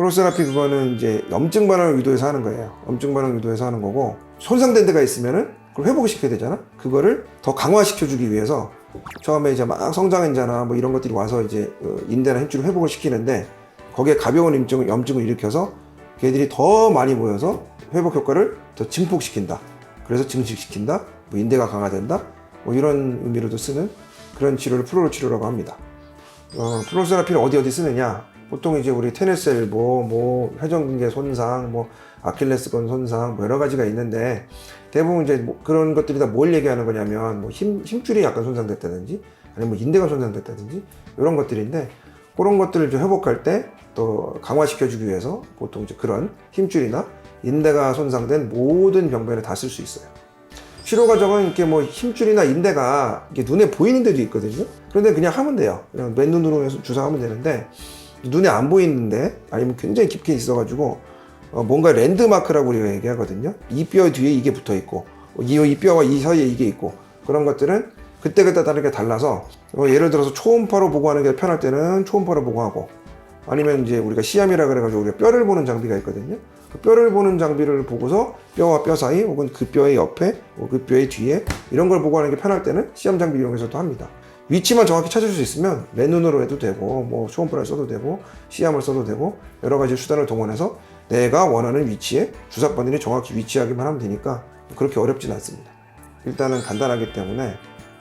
프로세라피 그거는 이제 염증 반응을 유도해서 하는 거예요. 염증 반응을 유도해서 하는 거고, 손상된 데가 있으면은 그걸 회복을 시켜야 되잖아. 그거를 더 강화시켜주기 위해서 처음에 이제 막 성장인자나 뭐 이런 것들이 와서 이제 인대나 힘줄을 회복을 시키는데, 거기에 가벼운 염증을 일으켜서 걔들이 더 많이 모여서 회복 효과를 더 증폭시킨다. 그래서 증식시킨다. 뭐 인대가 강화된다. 뭐 이런 의미로도 쓰는 그런 치료를 프로로 치료라고 합니다. 프로세라피를 어디 쓰느냐? 보통 이제 우리 테니스 엘보, 뭐 회전근개 손상, 뭐 아킬레스건 손상, 뭐 여러 가지가 있는데, 대부분 이제 뭐 그런 것들이 다 뭘 얘기하는 거냐면, 뭐 힘줄이 약간 손상됐다든지, 아니면 뭐 인대가 손상됐다든지 이런 것들인데, 그런 것들을 좀 회복할 때 또 강화시켜주기 위해서 보통 이제 그런 힘줄이나 인대가 손상된 모든 병변에 다 쓸 수 있어요. 치료 과정은 이렇게 뭐 힘줄이나 인대가 이렇게 눈에 보이는 데도 있거든요. 그런데 그냥 하면 돼요. 그냥 맨눈으로 해서 주사하면 되는데, 눈에 안 보이는데 아니면 굉장히 깊게 있어가지고 뭔가 랜드마크라고 우리가 얘기하거든요. 이 뼈 뒤에 이게 붙어 있고, 이 뼈와 이 사이에 이게 있고, 그런 것들은 그때그때 다르게 달라서 예를 들어서 초음파로 보고 하는 게 편할 때는 초음파로 보고 하고, 아니면 이제 우리가 시암이라 그래가지고 우리가 뼈를 보는 장비가 있거든요. 그 뼈를 보는 장비를 보고서 뼈와 뼈 사이, 혹은 그 뼈의 옆에, 그 뼈의 뒤에 이런 걸 보고 하는 게 편할 때는 시암 장비 이용해서도 합니다. 위치만 정확히 찾을 수 있으면 맨눈으로 해도 되고, 뭐 초음파를 써도 되고, 시암을 써도 되고, 여러 가지 수단을 동원해서 내가 원하는 위치에 주사 바늘이 정확히 위치하기만 하면 되니까 그렇게 어렵진 않습니다. 일단은 간단하기 때문에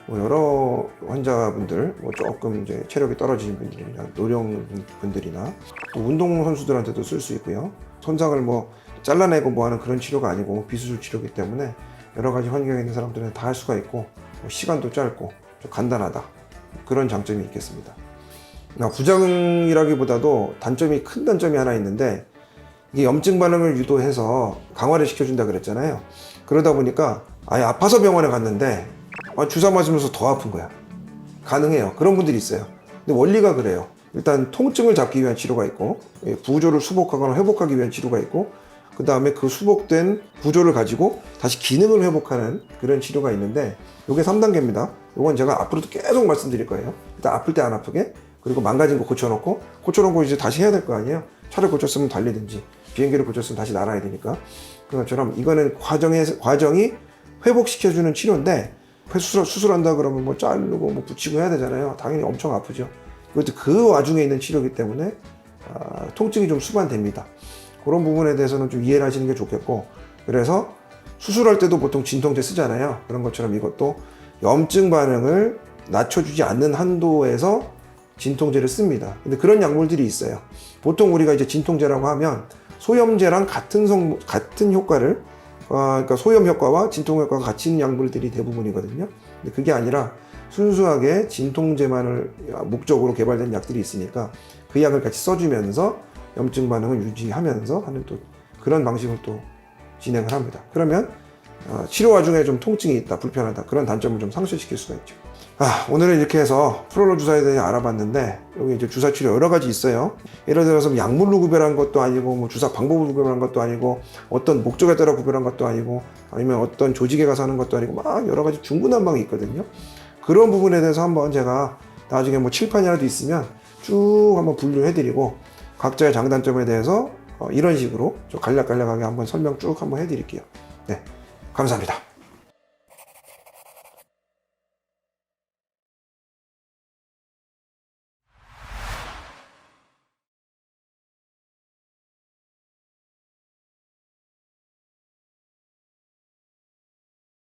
뭐 여러 환자분들, 뭐 조금 이제 체력이 떨어지신 분들이나 노령분들이나 또 운동선수들한테도 쓸 수 있고요. 손상을 뭐 잘라내고 뭐 하는 그런 치료가 아니고 비수술 치료이기 때문에 여러 가지 환경에 있는 사람들은 다 할 수가 있고, 뭐 시간도 짧고 좀 간단하다. 그런 장점이 있겠습니다. 부작용이라기보다도 큰 단점이 하나 있는데, 이게 염증 반응을 유도해서 강화를 시켜준다 그랬잖아요. 그러다 보니까 아예 아파서 병원에 갔는데 주사 맞으면서 더 아픈 거야. 가능해요. 그런 분들이 있어요. 근데 원리가 그래요. 일단 통증을 잡기 위한 치료가 있고, 구조를 수복하거나 회복하기 위한 치료가 있고, 그 다음에 그 수복된 구조를 가지고 다시 기능을 회복하는 그런 치료가 있는데, 이게 3단계입니다. 이건 제가 앞으로도 계속 말씀드릴 거예요. 일단 아플 때 안 아프게, 그리고 망가진 거 고쳐놓고 이제 다시 해야 될 거 아니에요. 차를 고쳤으면 달리든지 비행기를 고쳤으면 다시 날아야 되니까. 그것처럼 이거는 과정이 회복시켜주는 치료인데, 수술한다 그러면 뭐 자르고 뭐 붙이고 해야 되잖아요. 당연히 엄청 아프죠. 그것도 그 와중에 있는 치료이기 때문에 통증이 좀 수반됩니다. 그런 부분에 대해서는 좀 이해를 하시는 게 좋겠고, 그래서 수술할 때도 보통 진통제 쓰잖아요. 그런 것처럼 이것도 염증 반응을 낮춰주지 않는 한도에서 진통제를 씁니다. 근데 그런 약물들이 있어요. 보통 우리가 이제 진통제라고 하면 소염제랑 같은 효과를, 그러니까 소염 효과와 진통 효과가 같이 있는 약물들이 대부분이거든요. 근데 그게 아니라 순수하게 진통제만을 목적으로 개발된 약들이 있으니까 그 약을 같이 써주면서 염증 반응을 유지하면서 하는 또 그런 방식을 또 진행을 합니다. 그러면 치료 와중에 좀 통증이 있다, 불편하다, 그런 단점을 좀 상쇄시킬 수가 있죠. 오늘은 이렇게 해서 프롤로 주사에 대해 알아봤는데, 여기 이제 주사 치료 여러 가지 있어요. 예를 들어서 약물로 구별한 것도 아니고, 뭐 주사 방법으로 구별한 것도 아니고, 어떤 목적에 따라 구별한 것도 아니고, 아니면 어떤 조직에 가서 하는 것도 아니고, 막 여러 가지 중구난방이 있거든요. 그런 부분에 대해서 한번 제가 나중에 뭐 칠판이라도 있으면 쭉 한번 분류해드리고, 각자의 장단점에 대해서 이런 식으로 좀 간략하게 한번 설명 쭉 한번 해드릴게요. 네, 감사합니다.